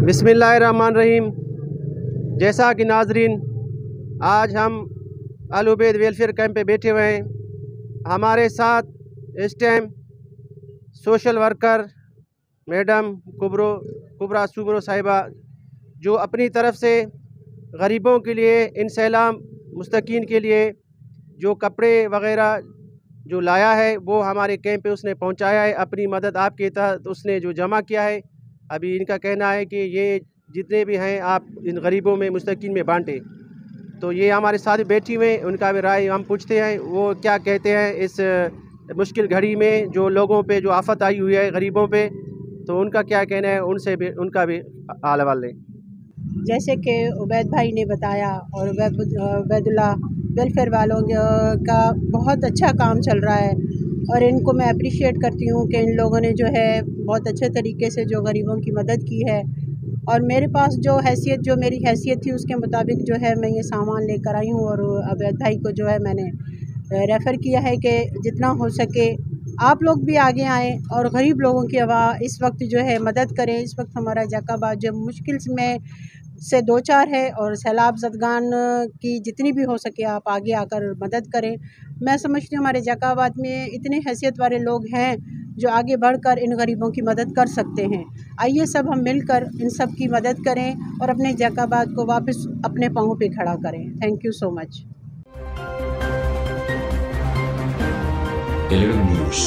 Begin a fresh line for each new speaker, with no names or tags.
बिस्मिल्लाहिर्रहमानिर्रहीम। जैसा कि नाजरीन, आज हम अल उबैद वेलफेयर कैंप पे बैठे हुए हैं। हमारे साथ इस टाइम सोशल वर्कर मैडम कुबरा सुबरो साहिबा, जो अपनी तरफ से गरीबों के लिए, इन सैलाब मुस्तकीन के लिए जो कपड़े वग़ैरह जो लाया है वो हमारे कैंप पे उसने पहुंचाया है। अपनी मदद आपके तहत उसने जो जमा किया है, अभी इनका कहना है कि ये जितने भी हैं आप इन गरीबों में मुस्तकीन में बांटे। तो ये हमारे साथ बैठी हुए, उनका भी राय हम पूछते हैं, वो क्या कहते हैं इस मुश्किल घड़ी में जो लोगों पे जो आफत आई हुई है गरीबों पे, तो उनका क्या कहना है, उनसे भी उनका भी हाल हवाल लें।
जैसे कि उबैद भाई ने बताया और उबैदुल्लाह वेलफेयर वालों का बहुत अच्छा काम चल रहा है और इनको मैं अप्रिशिएट करती हूँ कि इन लोगों ने जो है बहुत अच्छे तरीके से जो गरीबों की मदद की है। और मेरे पास जो मेरी हैसियत थी उसके मुताबिक जो है मैं ये सामान लेकर आई हूँ और उबैद भाई को जो है मैंने रेफ़र किया है कि जितना हो सके आप लोग भी आगे आएँ और गरीब लोगों की इस वक्त जो है मदद करें। इस वक्त हमारा जैकाबाद जो मुश्किल में से दो चार है और सैलाब ज़दगान की जितनी भी हो सके आप आगे आकर मदद करें। मैं समझती हूँ हमारे जैकाबाद में इतने हैसियत वाले लोग हैं जो आगे बढ़कर इन गरीबों की मदद कर सकते हैं। आइए सब हम मिलकर इन सब की मदद करें और अपने जैकाबाद को वापस अपने पाँव पे खड़ा करें। Thank you so much.
News।